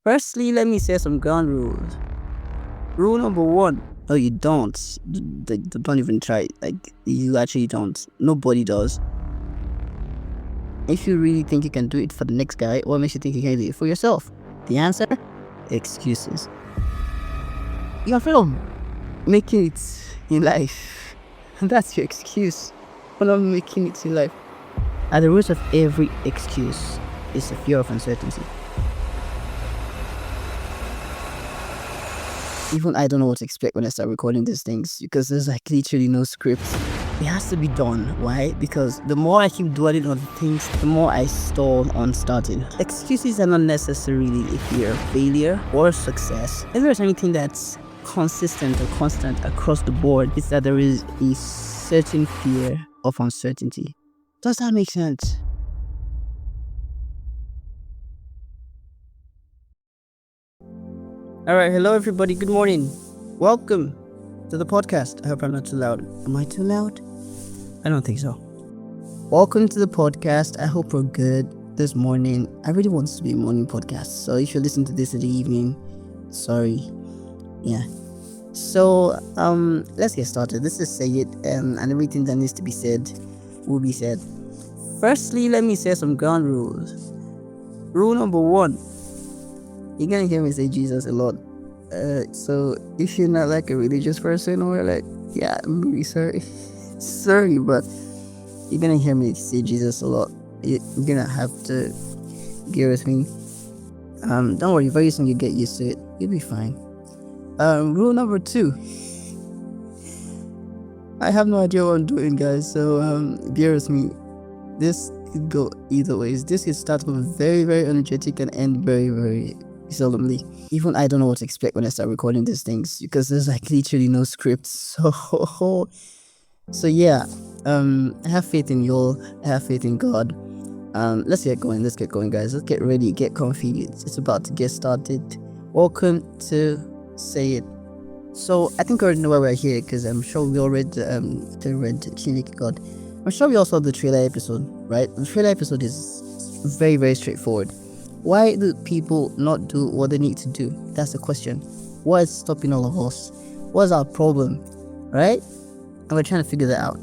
Firstly, let me set some ground rules. Rule number one. No, you don't. Don't even try. Like, you actually don't. Nobody does. If you really think you can do it for the next guy, what makes you think you can do it for yourself? The answer? Excuses. You're afraid of making it in life. And that's your excuse for not making it in life. At the root of every excuse is the fear of uncertainty. Even I don't know what to expect when I start recording these things because there's like literally no script. It has to be done. Why? Because the more I keep dwelling on things, the more I stall on starting. Excuses are not necessarily a fear of failure or success. If there's anything that's consistent or constant across the board, it's that there is a certain fear of uncertainty. Does that make sense? Alright, hello everybody, good morning. Welcome to the podcast. I hope I'm not too loud. Am I too loud? I don't think so. Welcome to the podcast. I hope we're good this morning. I really want this to be a morning podcast, so if you listen to this in the evening, sorry. Yeah. So, let's get started. Let's just say it, and everything that needs to be said will be said. Firstly, let me set some ground rules. Rule number one. You're gonna hear me say Jesus a lot. So if you're not like a religious person or like, yeah, I'm really sorry. Sorry, but you're gonna hear me say Jesus a lot. You're gonna have to bear with me. Don't worry, very soon you get used to it. You'll be fine. Rule number two. I have no idea what I'm doing, guys, so bear with me. This could go either ways. This could start with very, very energetic and end very, very solemnly. Even I don't know what to expect when I start recording these things because there's like literally no script. So yeah, I have faith in y'all. I have faith in God. Let's get going, guys. Let's get ready, get comfy. It's about to get started. Welcome to Say It. So I think I already know why we're here because I'm sure we all read the Clinic God. I'm sure we all saw the trailer episode, right? The trailer episode is very, very straightforward. Why do people not do what they need to do? That's the question. What is stopping all of us? What's our problem? Right? And we're trying to figure that out.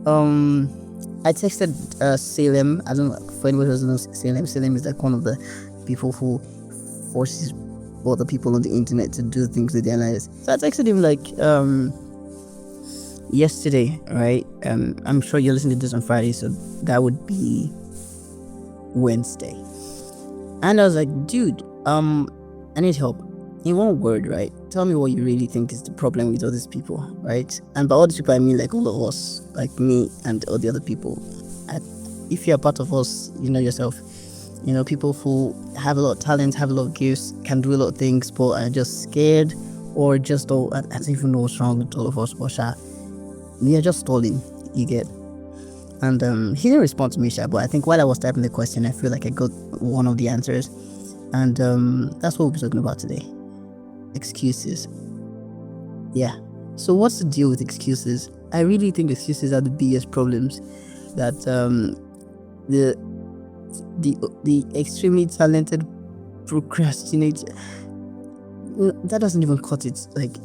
I texted Salem. I don't know for anyone who doesn't know Salem. Salem is like one of the people who forces other people on the internet to do things with their lives. So I texted him like yesterday, right? I'm sure you're listening to this on Friday, so that would be Wednesday. And I was like, dude, I need help. In one word, right? Tell me what you really think is the problem with all these people, right? And by all these people, I mean like all of us, like me and all the other people. If you're a part of us, you know yourself. You know, people who have a lot of talent, have a lot of gifts, can do a lot of things, but are just scared or just don't even know what's wrong with all of us. But we are just stalling, you get. And he didn't respond to me, but I think while I was typing the question, I feel like I got one of the answers. And that's what we'll be talking about today. Excuses. Yeah. So what's the deal with excuses? I really think excuses are the biggest problems that the extremely talented procrastinator, that doesn't even cut it, like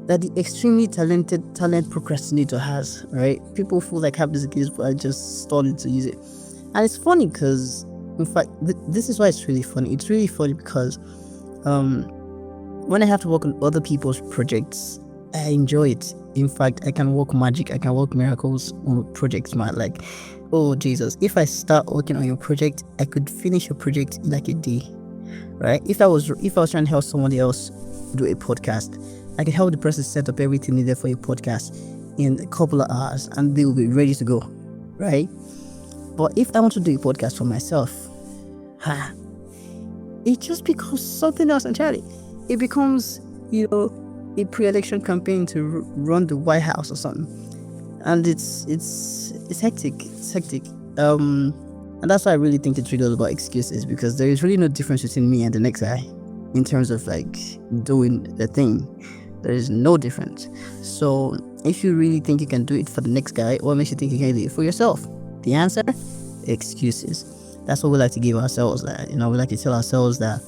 that the extremely talent procrastinator has, right? People feel like have this gift but are just starting to use it. And it's funny because, in fact, this is why it's really funny. It's really funny because when I have to work on other people's projects, I enjoy it. In fact, I can work magic, I can work miracles on projects, man. Like, oh Jesus, if I start working on your project, I could finish your project in like a day, right? If I was trying to help somebody else do a podcast, I can help the person set up everything needed for a podcast in a couple of hours and they will be ready to go, right? But if I want to do a podcast for myself, it just becomes something else entirely. It becomes, a pre-election campaign to run the White House or something. And it's hectic. It's hectic. And that's why I really think it's really about excuses, because there is really no difference between me and the next guy in terms of like doing the thing. There is no difference. So if you really think you can do it for the next guy, what makes you think you can do it for yourself? The answer? Excuses. That's what we like to give ourselves. We like to tell ourselves that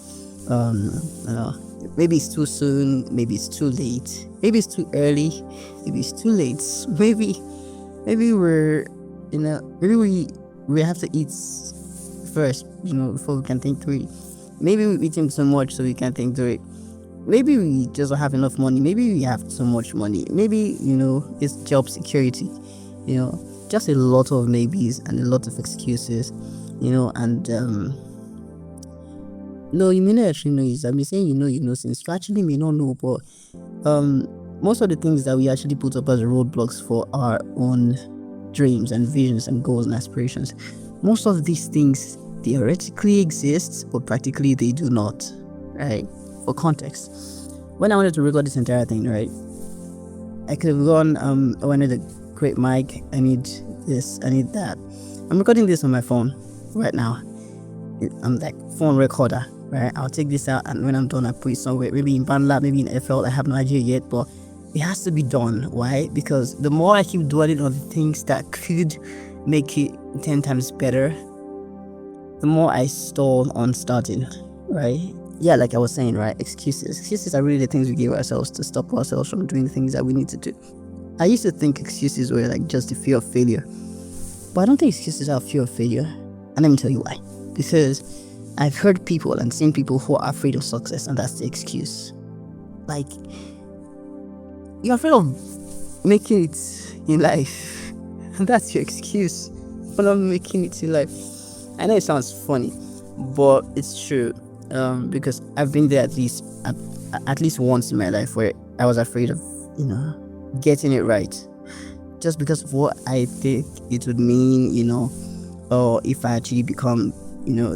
maybe it's too soon, maybe it's too late, maybe it's too early, maybe it's too late, maybe we're maybe we have to eat first, before we can think through it. Maybe we're eating so much so we can think through it. Maybe we just don't have enough money. Maybe we have so much money. Maybe it's job security. Just a lot of maybes and a lot of excuses. And no, you may not actually know it. I've been saying since you actually may not know, but most of the things that we actually put up as roadblocks for our own dreams and visions and goals and aspirations, most of these things theoretically exist, but practically they do not. Right? For context, when I wanted to record this entire thing, right, I could have gone, I need a great mic, I need this, I need that. I'm recording this on my phone right now. I'm like phone recorder, right? I'll take this out, and when I'm done, I put it somewhere, maybe in BandLab, maybe in FL. I have no idea yet, but it has to be done. Why? Because the more I keep dwelling on the things that could make it 10 times better, the more I stall on starting, right? Yeah, like I was saying, right? Excuses are really the things we give ourselves to stop ourselves from doing the things that we need to do. I used to think excuses were like just the fear of failure, but I don't think excuses are fear of failure. And let me tell you why. Because I've heard people and seen people who are afraid of success, and that's the excuse. Like, you're afraid of making it in life, and that's your excuse for not making it in life. I know it sounds funny, but it's true. Because I've been there at least once in my life where I was afraid of getting it right, just because of what I think it would mean, or if I actually become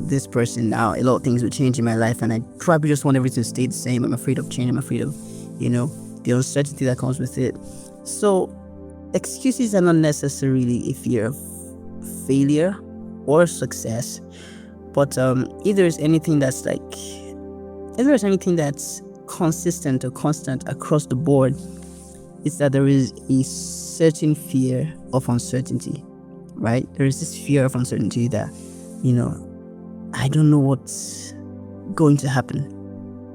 this person now, a lot of things would change in my life, and I probably just want everything to stay the same. I'm afraid of change. I'm afraid of the uncertainty that comes with it. So excuses are not necessarily a fear of failure or success. But if there's anything that's consistent or constant across the board, it's that there is a certain fear of uncertainty, right? There is this fear of uncertainty that, I don't know what's going to happen,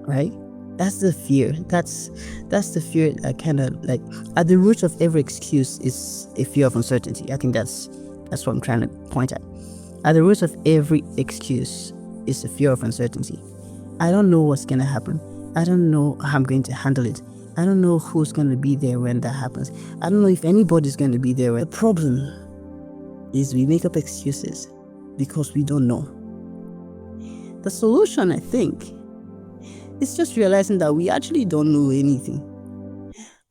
right? That's the fear. That's the fear that kind of like at the root of every excuse is a fear of uncertainty. I think that's what I'm trying to point at. At the root of every excuse is the fear of uncertainty. I don't know what's going to happen. I don't know how I'm going to handle it. I don't know who's going to be there when that happens. I don't know if anybody's going to be there. The problem is we make up excuses because we don't know. The solution, I think, is just realizing that we actually don't know anything.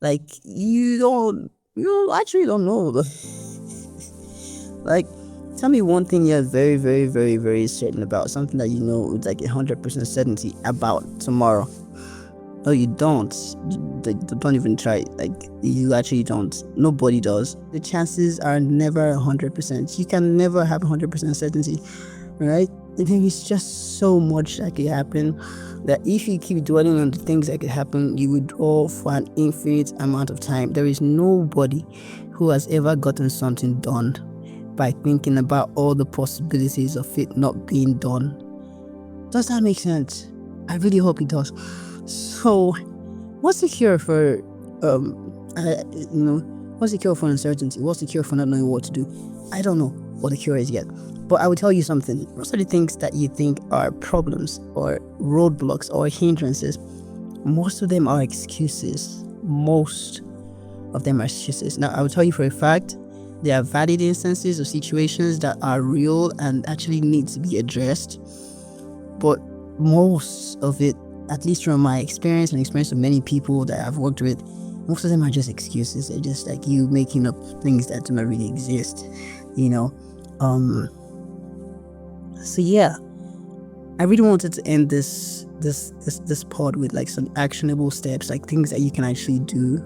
Like, you actually don't know. Like, tell me one thing you're very, very, very, very certain about. Something that you know with like 100% certainty about tomorrow. No, you don't. Don't even try. Like, you actually don't. Nobody does. The chances are never 100%. You can never have 100% certainty, right? I think it's just so much that could happen that if you keep dwelling on the things that could happen, you would draw for an infinite amount of time. There is nobody who has ever gotten something done by thinking about all the possibilities of it not being done. Does that make sense? I really hope it does. So, what's the cure for, what's the cure for uncertainty? What's the cure for not knowing what to do? I don't know what the cure is yet. But I will tell you something. Most of the things that you think are problems or roadblocks or hindrances, most of them are excuses. Most of them are excuses. Now, I will tell you for a fact, there are valid instances or situations that are real and actually need to be addressed. But most of it, at least from my experience and experience of many people that I've worked with, most of them are just excuses. They're just like you making up things that do not really exist, So yeah, I really wanted to end this pod with like some actionable steps, like things that you can actually do,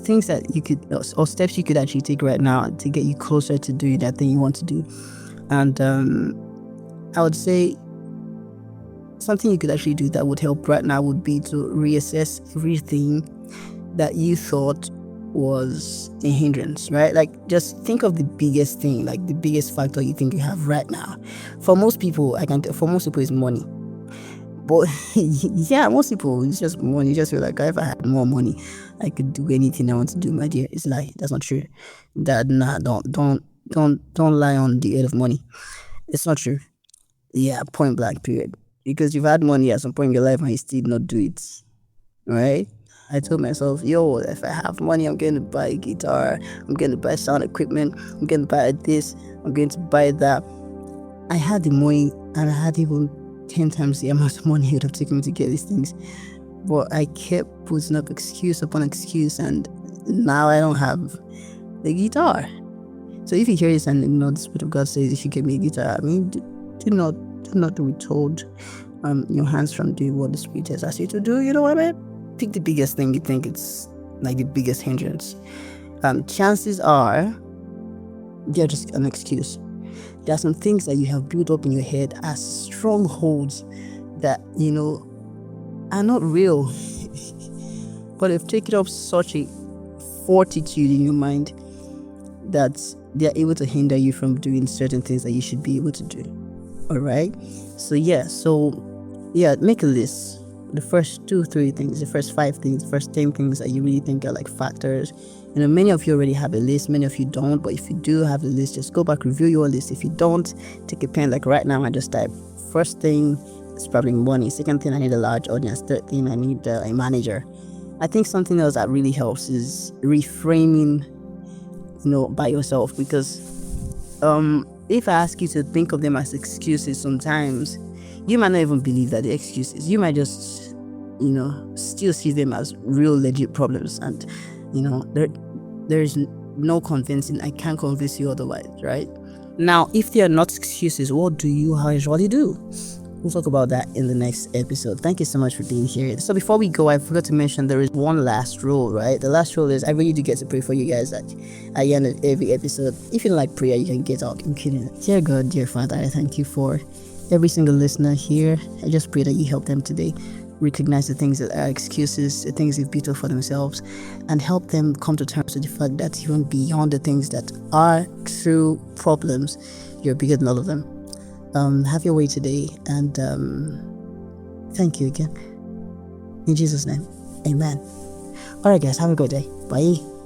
things that you could, or steps you could actually take right now to get you closer to doing that thing you want to do. And I would say something you could actually do that would help right now would be to reassess everything that you thought was a hindrance, right? Like, just think of the biggest thing, like the biggest factor you think you have right now. For most people, it's money. But yeah, most people, it's just money. You just feel like, if I had more money, I could do anything I want to do, my dear. It's lie. That's not true. Don't lie on the head of money. It's not true. Yeah, point blank, period. Because you've had money at some point in your life and you still not do it. Right? I told myself, yo, if I have money, I'm going to buy a guitar, I'm going to buy sound equipment, I'm going to buy this, I'm going to buy that. I had the money, and I had even 10 times the amount of money it would have taken me to get these things. But I kept putting up excuse upon excuse, and now I don't have the guitar. So if you hear this and the Spirit of God says you should get me a guitar, I mean, do not withhold your hands from doing what the Spirit has asked you to do. You know what I mean? Pick the biggest thing you think it's like the biggest hindrance. Chances are they're just an excuse. There are some things that you have built up in your head as strongholds that are not real, but they've taken up such a fortitude in your mind that they are able to hinder you from doing certain things that you should be able to do. All right. So make a list. The first 2-3 things, the first 5 things, the first 10 things that you really think are like factors. Many of you already have a list, many of you don't, but if you do have a list, just go back, review your list. If you don't, take a pen, like right now I just type, first thing is probably money, second thing I need a large audience, third thing I need a manager. I think something else that really helps is reframing by yourself, because if I ask you to think of them as excuses, sometimes you might not even believe that they're excuses. You might just still see them as real legit problems, and there is no convincing. I can't convince you otherwise, right? Now, if they are not excuses, what do you usually do? We'll talk about that in the next episode. Thank you so much for being here. So before we go, I forgot to mention there is one last rule, right? The last rule is I really do get to pray for you guys at the end of every episode. If you like prayer, you can get out. I'm kidding. Dear God, dear Father, I thank you for every single listener here. I just pray that you help them today recognize the things that are excuses, the things they've built up for themselves, and help them come to terms with the fact that even beyond the things that are true problems, you're bigger than all of them. Have your way today, and thank you again. In Jesus' name, amen. Alright guys, have a good day. Bye.